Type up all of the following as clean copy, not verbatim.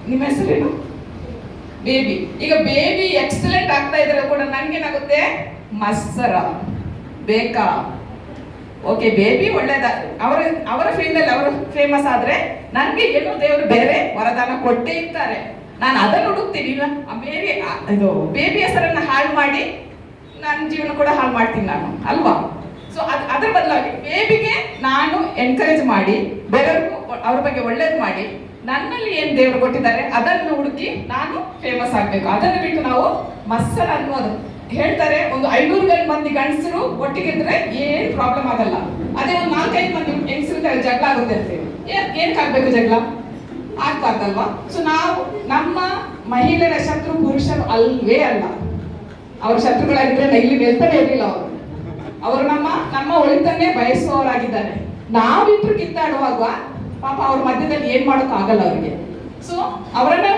ನಿಮ್ಮ ಹೆಸರೇನು? ಬೇಬಿ. ಈಗ ಬೇಬಿ ಎಕ್ಸಲೆಂಟ್ ಆಗ್ತಾ ಇದ್ರೆ ಕೂಡ ನನ್ಗೇನಾಗುತ್ತೆ? ಮತ್ಸರ ಬೇಕಾ? ಓಕೆ, ಬೇಬಿ ಒಳ್ಳೇದ, ಅವರ ಫೀಲ್ಡ್ ಅಲ್ಲಿ ಅವರು ಫೇಮಸ್ ಆದ್ರೆ ನನ್ಗೆ ಏನೋ ದೇವರು ಬೇರೆ ವರದಾನ ಕೊಟ್ಟೇ ಇರ್ತಾರೆ. ನಾನು ಅದನ್ನು ಹುಡುಕ್ತೀನಿ. ಬೇರೆ ಇದು ಬೇಬಿ ಹೆಸರನ್ನ ಹಾಳು ಮಾಡಿ ನನ್ನ ಜೀವನ ಕೂಡ ಹಾಳು ಮಾಡ್ತೀನಿ ನಾನು, ಅಲ್ವಾ? ಸೊ ಅದ್ರ ಬದಲಾಗಿ ಬೇಬಿಗೆ ನಾನು ಎನ್ಕರೇಜ್ ಮಾಡಿ ಬೇರೆಯವ್ರಿಗೂ ಅವ್ರ ಬಗ್ಗೆ ಒಳ್ಳೇದು ಮಾಡಿ ನನ್ನಲ್ಲಿ ಏನ್ ದೇವರು ಕೊಟ್ಟಿದ್ದಾರೆ ಅದನ್ನು ಹುಡುಕಿ ನಾನು ಫೇಮಸ್ ಆಗ್ಬೇಕು. ಅದನ್ನು ಬಿಟ್ಟು ನಾವು ಮತ್ಸರ ಅನ್ನೋದು ಹೇಳ್ತಾರೆ. ಒಂದು 500 ಮಂದಿ ಗಂಡಸರು ಒಟ್ಟಿಗಿದ್ರೆ ಏನ್ ಪ್ರಾಬ್ಲಮ್ ಆಗಲ್ಲ. ಅದೇ ಒಂದು 4-5 ಮಂದಿ ಹೆಂಗಸರು ಜಗಳ ಆಗುತ್ತೆ ಅಂತೇಳಿ ಏನಕ್ಕಾಗ್ಬೇಕು ಜಗಳ? ಆಗ್ಬಾರ್ದಲ್ವಾ? ಸೊ ನಾವು ನಮ್ಮ ಮಹಿಳೆಯರ ಶತ್ರು ಪುರುಷರು ಅಲ್ವೇ ಅಲ್ಲ. ಅವ್ರ ಶತ್ರುಗಳಾಗಿದ್ರೆ ಇಲ್ಲಿ ನಿಲ್ತಾನೆ ಇರಲಿಲ್ಲ. ಅವರು ನಮ್ಮ ಒಳಿತನ್ನೇ ಬಯಸುವವರಾಗಿದ್ದಾರೆ. ನಾವಿಬ್ರು ಕಿತ್ತಾಡುವಾಗ ಪಾಪ ಅವ್ರ ಮಧ್ಯದಲ್ಲಿ ಏನ್ ಮಾಡೋಕ್ ಆಗಲ್ಲ ಅವ್ರಿಗೆ. ಸೊ ಅವರನ್ನ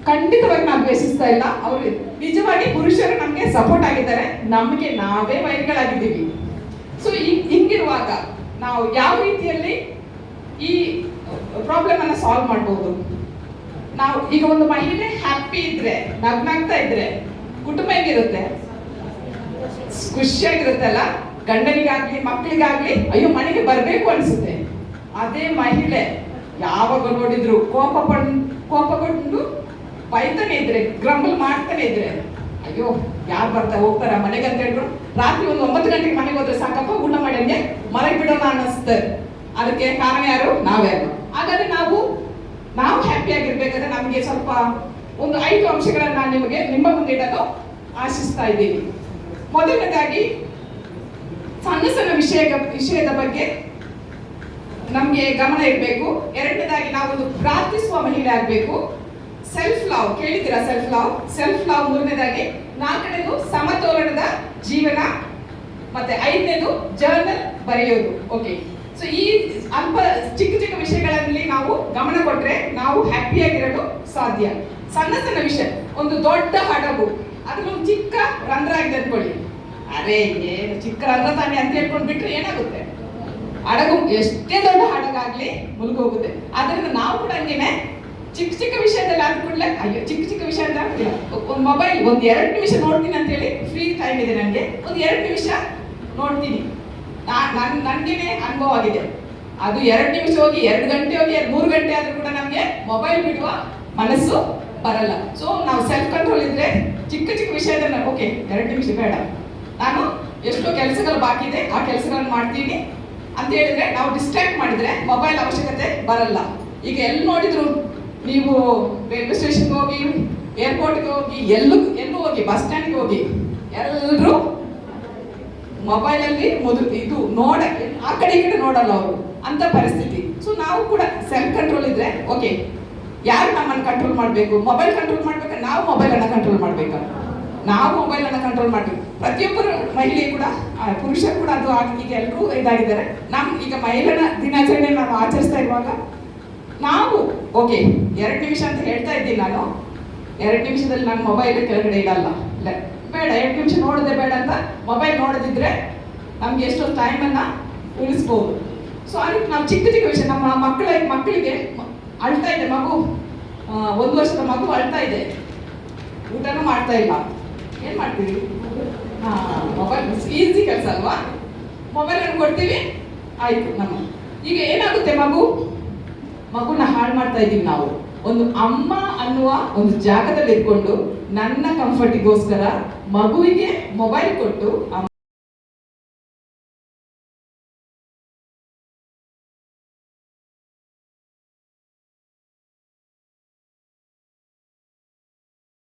ಖಂಡಿತವಾಗಿ ನಾವು ದ್ವೇಷಿಸ್ತಾ ಇಲ್ಲ. ಅವರು ನಿಜವಾಗಿ ಪುರುಷರು ನಮ್ಗೆ ಸಪೋರ್ಟ್ ಆಗಿದ್ದಾರೆ, ನಮ್ಗೆ ನಾವೇ ವೈರಿಗಳಾಗಿದ್ದೀವಿ. ಸೊ ಹಿಂಗಿರುವಾಗ ನಾವು ಯಾವ ರೀತಿಯಲ್ಲಿ ಈ ಪ್ರಾಬ್ಲಮ್ ಅನ್ನ ಸಾಲ್ವ್ ಮಾಡ್ಬೋದು? ನಾವು ಈಗ ಒಂದು ಮಹಿಳೆ ಹ್ಯಾಪಿ ಇದ್ರೆ, ನಗ್ನಾಗ್ತಾ ಇದ್ರೆ ಕುಟುಂಬ ಹೇಗಿರುತ್ತೆ? ಖುಷಿಯಾಗಿರುತ್ತಲ್ಲ. ಗಂಡನಿಗಾಗ್ಲಿ ಮಕ್ಕಳಿಗಾಗ್ಲಿ ಅಯ್ಯೋ ಮನೆಗೆ ಬರ್ಬೇಕು ಅನ್ಸುತ್ತೆ. ಅದೇ ಮಹಿಳೆ ಯಾವಾಗ ನೋಡಿದ್ರು ಕೋಪಗೊಂಡು ಬೈತಾನೆ ಇದ್ರೆ, ಗ್ರಂಬಲ್ ಮಾಡ್ತಾನೆ ಇದ್ರೆ ಅಯ್ಯೋ ಯಾರು ಬರ್ತಾ ಹೋಗ್ತಾರ ಮನೆಗೆ ಅಂತ ಹೇಳಿದ್ರು ರಾತ್ರಿ ಒಂದು 9 ಗಂಟೆಗೆ ಮನೆಗೆ ಹೋದ್ರೆ ಸಾಕಪ್ಪ ಊಟ ಮಾಡಿ ಮನೆಗೆ ಬಿಡೋಣ ಅನ್ನಿಸ್ತದೆ. ಅದಕ್ಕೆ ಕಾರಣ ಯಾರು? ನಾವ್ಯಾರು? ಹಾಗಾದ್ರೆ ನಾವು ಹ್ಯಾಪಿ ಆಗಿರ್ಬೇಕಾದ್ರೆ ನಮಗೆ ಸ್ವಲ್ಪ ಒಂದು 5 ಅಂಶಗಳನ್ನ ನಾನು ನಿಮ್ಮ ಮುಂದೆ ಇಡಲು ಆಶಿಸ್ತಾ ಇದ್ದೀನಿ. ಮೊದಲನೇದಾಗಿ ಸಣ್ಣ ವಿಷಯದ ಬಗ್ಗೆ ನಮ್ಗೆ ಗಮನ ಇರಬೇಕು. ಎರಡನೇದಾಗಿ ನಾವೊಂದು ಪ್ರಾರ್ಥಿಸುವ ಮಹಿಳೆ ಆಗ್ಬೇಕು. ಸೆಲ್ಫ್ ಲವ್ ಕೇಳಿದ್ದೀರಾ? ಸೆಲ್ಫ್ ಲವ್ ಮೂರನೇದಾಗಿ. 4ನೇದು ಸಮತೋಲನದ ಜೀವನ. ಮತ್ತೆ 5ನೇದು ಜರ್ನಲ್ ಬರೆಯೋದು. ಓಕೆ, ಸೊ ಈ ಚಿಕ್ಕ ವಿಷಯಗಳಲ್ಲಿ ನಾವು ಗಮನ ಕೊಟ್ರೆ ನಾವು ಹ್ಯಾಪಿಯಾಗಿರಲು ಸಾಧ್ಯ. ಸಣ್ಣ ವಿಷಯ, ಒಂದು ದೊಡ್ಡ ಹಡಗು ಅದ್ರೊಂದು ಚಿಕ್ಕ ರಂಧ್ರ ಆಗಿದೆ ಅಂದ್ಕೊಳ್ಳಿ. ಅರೆ ಏನು ಚಿಕ್ಕ ರಂಧ್ರ ತಾನೆ ಅಂತ ಹೇಳ್ಕೊಂಡು ಬಿಟ್ರೆ ಏನಾಗುತ್ತೆ? ಹಡಗು ಎಷ್ಟೇ ದೊಡ್ಡ ಹಡಗಾಗ್ಲಿ ಮುಳುಗೋಗುತ್ತೆ. ಆದ್ರಿಂದ ನಾವು ಕೂಡ ಹಂಗೇನೆ ಚಿಕ್ಕ ವಿಷಯದಲ್ಲಿ ಆದ ಕೂಡಲೇ ಅಯ್ಯೋ ಚಿಕ್ಕ ವಿಷಯ ಅಂತ ಆಗ್ತಿಲ್ಲ. ಒಂದು ಮೊಬೈಲ್ ಒಂದು 2 ನಿಮಿಷ ನೋಡ್ತೀನಿ ಅಂತ ಹೇಳಿ ಫ್ರೀ ಟೈಮ್ ಇದೆ ನನಗೆ, ಒಂದು 2 ನಿಮಿಷ ನೋಡ್ತೀನಿ. ನನ್ಗೇನೆ ಅನುಭವ ಆಗಿದೆ. ಅದು 2 ನಿಮಿಷ ಹೋಗಿ 2 ಗಂಟೆ ಹೋಗಿ 3 ಗಂಟೆ ಆದ್ರೂ ಕೂಡ ನಮ್ಗೆ ಮೊಬೈಲ್ ಬಿಡುವ ಮನಸ್ಸು ಬರಲ್ಲ. ಸೊ ನಾವು ಸೆಲ್ಫ್ ಕಂಟ್ರೋಲ್ ಇದ್ರೆ ಚಿಕ್ಕ ವಿಷಯದಲ್ಲಿ ಓಕೆ 2 ನಿಮಿಷ ಬೇಡ, ನಾನು ಎಷ್ಟೋ ಕೆಲಸಗಳು ಬಾಕಿ ಇದೆ ಆ ಕೆಲಸಗಳನ್ನು ಮಾಡ್ತೀನಿ ಅಂತ ಹೇಳಿದ್ರೆ ನಾವು ಡಿಸ್ಟ್ರಾಕ್ಟ್ ಮಾಡಿದ್ರೆ ಮೊಬೈಲ್ ಅವಶ್ಯಕತೆ ಬರಲ್ಲ. ಈಗ ಎಲ್ಲಿ ನೋಡಿದ್ರು ನೀವು ರೈಲ್ವೆ ಸ್ಟೇಷನ್ಗೆ ಹೋಗಿ, ಏರ್ಪೋರ್ಟ್ಗೆ ಹೋಗಿ, ಎಲ್ಲೂ ಹೋಗಿ, ಬಸ್ ಸ್ಟ್ಯಾಂಡ್ಗೆ ಹೋಗಿ, ಎಲ್ಲರೂ ಮೊಬೈಲಲ್ಲಿ ಇದು ಆ ಕಡೆ ಈ ಕಡೆ ನೋಡಲ್ಲ ಅವರು, ಅಂತ ಪರಿಸ್ಥಿತಿ. ಸೊ ನಾವು ಕೂಡ ಸೆಲ್ಫ್ ಕಂಟ್ರೋಲ್ ಇದ್ರೆ ಓಕೆ, ಯಾರು ನಮ್ಮನ್ನು ಕಂಟ್ರೋಲ್ ಮಾಡಬೇಕು? ಮೊಬೈಲ್ ಕಂಟ್ರೋಲ್ ಮಾಡ್ಬೇಕಾದ್ರೆ ನಾವು ಮೊಬೈಲನ್ನು ಕಂಟ್ರೋಲ್ ಮಾಡ್ಬೇಕಾ? ನಾವು ಮೊಬೈಲನ್ನು ಕಂಟ್ರೋಲ್ ಮಾಡಬೇಕು. ಪ್ರತಿಯೊಬ್ಬರು ಮಹಿಳೆ ಕೂಡ ಪುರುಷರು ಕೂಡ ಅದು ಈಗ ಎಲ್ಲರೂ ಇದಾಗಿದ್ದಾರೆ. ಈಗ ಮಹಿಳೆಯ ದಿನಾಚರಣೆ ನಾವು ಆಚರಿಸ್ತಾ ಇರುವಾಗ ನಾವು ಓಕೆ 2 ನಿಮಿಷ ಅಂತ ಹೇಳ್ತಾ ಇದ್ದೀನಿ. ನಾನು 2 ನಿಮಿಷದಲ್ಲಿ ನಾನು ಮೊಬೈಲ್ ಕೆಳಗಡೆ ಇಡಲ್ಲ, ಬೇಡ 2 ನಿಮಿಷ ನೋಡೋದೇ ಬೇಡ ಅಂತ ಮೊಬೈಲ್ ನೋಡದಿದ್ರೆ ನಮ್ಗೆ ಎಷ್ಟೋ ಟೈಮನ್ನು ಉಳಿಸ್ಬೋದು. ಸೊ ಅದಕ್ಕೆ ನಾವು ಚಿಕ್ಕ ವಿಷಯ, ನಮ್ಮ ಮಕ್ಕಳಿಗೆ ಅಳ್ತಾ ಇದೆ ಮಗು, 1 ವರ್ಷದ ಮಗು ಅಳ್ತಾ ಇದೆ, ಊಟನೂ ಮಾಡ್ತಾ ಇಲ್ಲ, ಏನು ಮಾಡ್ತೀವಿ? ಮೊಬೈಲ್ ಈಸಿ ಕೆಲಸ ಅಲ್ವಾ? ಮೊಬೈಲನ್ನು ಕೊಡ್ತೀವಿ, ಆಯ್ತು. ಈಗ ಏನಾಗುತ್ತೆ, ಮಗುನ ಹಾಳು ಮಾಡ್ತಾ ಇದ್ದೀವಿ ನಾವು. ಒಂದು ಅಮ್ಮ ಅನ್ನುವ ಒಂದು ಜಾಗದಲ್ಲಿ ಇಟ್ಕೊಂಡು ನನ್ನ ಕಂಫರ್ಟಿಗೋಸ್ಕರ ಮಗುವಿಗೆ ಮೊಬೈಲ್ ಕೊಟ್ಟು ಆ